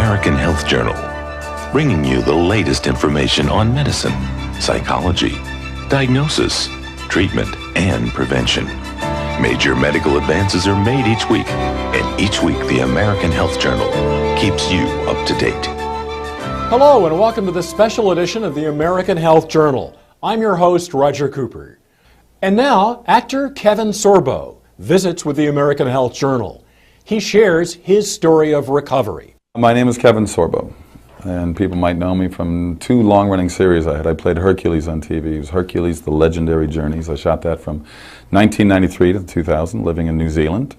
American Health Journal, bringing you the latest information on medicine, psychology, diagnosis, treatment, and prevention. Major medical advances are made each week, and each week the American Health Journal keeps you up to date. Hello and welcome to this special edition of the American Health Journal. I'm your host, Roger Cooper. And now, actor Kevin Sorbo visits with the American Health Journal. He shares his story of recovery. My name is Kevin Sorbo, and people might know me from two long-running series I had. I played Hercules on TV. It was Hercules, The Legendary Journeys. I shot that from 1993 to 2000, living in New Zealand.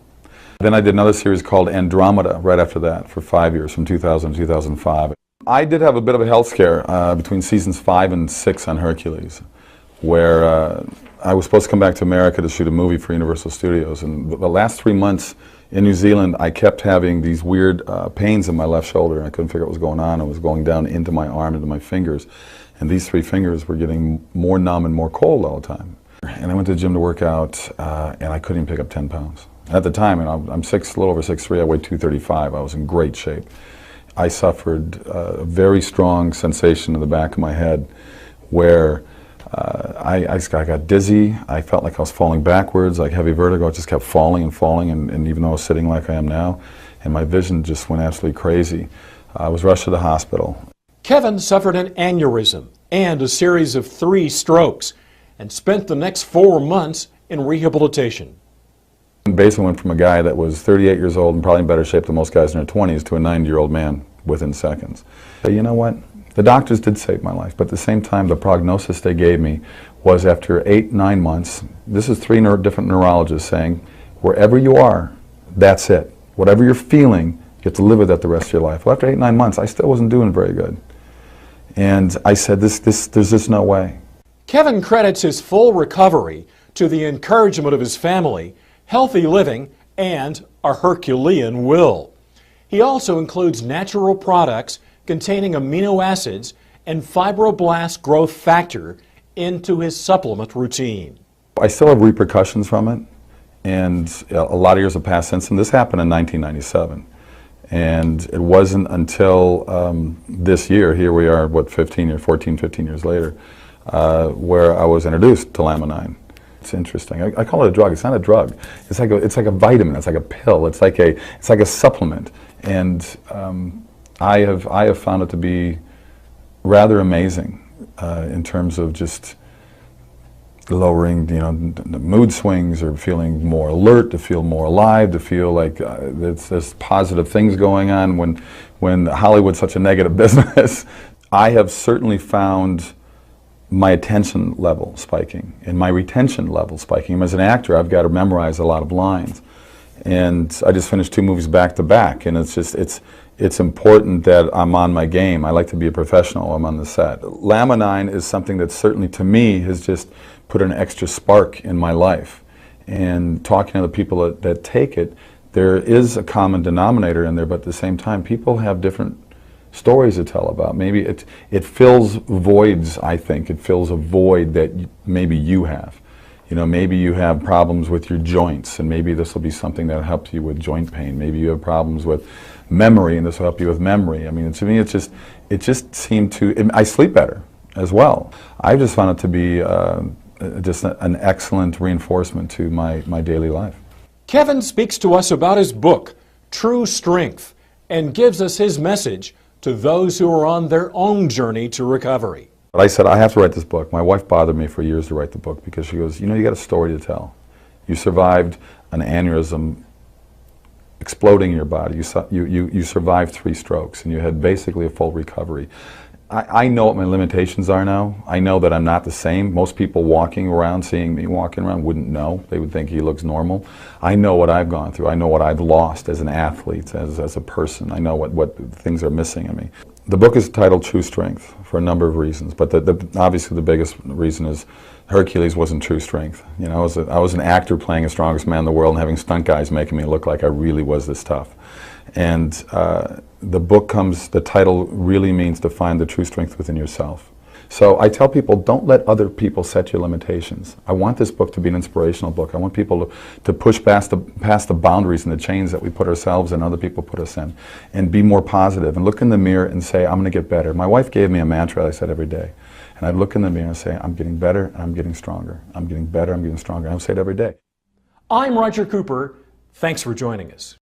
Then I did another series called Andromeda right after that for 5 years, from 2000 to 2005. I did have a bit of a health scare between seasons 5 and 6 on Hercules, where I was supposed to come back to America to shoot a movie for Universal Studios, and the last 3 months in New Zealand I kept having these weird pains in my left shoulder, and I couldn't figure out what was going on. It was going down into my arm, into my fingers, and these 3 fingers were getting more numb and more cold all the time. And I went to the gym to work out, and I couldn't even pick up 10 pounds. At the time, and I'm a little over 6'3", I weighed 235, I was in great shape. I suffered a very strong sensation in the back of my head where I got dizzy. I felt like I was falling backwards, like heavy vertigo. I just kept falling and falling, and even though I was sitting like I am now, and my vision just went absolutely crazy. I was rushed to the hospital. Kevin suffered an aneurysm and a series of 3 strokes and spent the next 4 months in rehabilitation. Basically went from a guy that was 38 years old and probably in better shape than most guys in their 20s to a 90-year-old man within seconds. But you know what? The doctors did save my life, but at the same time, the prognosis they gave me was after 8-9 months, this is 3 different neurologists saying, wherever you are, that's it. Whatever you're feeling, you have to live with that the rest of your life. Well, after 8-9 months, I still wasn't doing very good. And I said, there's just no way. Kevin credits his full recovery to the encouragement of his family, healthy living, and a Herculean will. He also includes natural products containing amino acids and fibroblast growth factor into his supplement routine. I still have repercussions from it, and a lot of years have passed since, and this happened in 1997. And it wasn't until this year, here we are, what, 15 years later, where I was introduced to Laminine. It's interesting. I call it a drug. It's not a drug. It's like a vitamin. It's like a pill. It's like a supplement. And I have found it to be rather amazing in terms of just lowering, the mood swings, or feeling more alert, to feel more alive, to feel like there's positive things going on when Hollywood's such a negative business. I have certainly found my attention level spiking and my retention level spiking. As an actor, I've got to memorize a lot of lines, and I just finished 2 movies back to back, and it's important that I'm on my game. I like to be a professional. I'm on the set. Laminine is something that certainly to me has just put an extra spark in my life. And talking to the people that take it, there is a common denominator in there, but at the same time, people have different stories to tell about. Maybe it fills voids, I think. It fills a void that maybe you have. Maybe you have problems with your joints, and maybe this will be something that helps you with joint pain. Maybe you have problems with memory, and this will help you with memory. I mean, to me, it just seemed to, I sleep better as well. I just found it to be just an excellent reinforcement to my daily life. Kevin speaks to us about his book, True Strength, and gives us his message to those who are on their own journey to recovery. But I said, I have to write this book. My wife bothered me for years to write the book because she goes, you got a story to tell. You survived an aneurysm exploding in your body. You survived 3 strokes, and you had basically a full recovery. I know what my limitations are now. I know that I'm not the same. Most people walking around, seeing me walking around, wouldn't know. They would think he looks normal. I know what I've gone through. I know what I've lost as an athlete, as a person. I know what things are missing in me. The book is titled True Strength for a number of reasons, but obviously the biggest reason is Hercules wasn't true strength. I was an actor playing the strongest man in the world and having stunt guys making me look like I really was this tough. And the title really means to find the true strength within yourself. So I tell people, don't let other people set your limitations. I want this book to be an inspirational book. I want people to push past the boundaries and the chains that we put ourselves and other people put us in, and be more positive and look in the mirror and say, I'm going to get better. My wife gave me a mantra I said every day. And I'd look in the mirror and say, I'm getting better and I'm getting stronger. I'm getting better, I'm getting stronger. I would say it every day. I'm Roger Cooper. Thanks for joining us.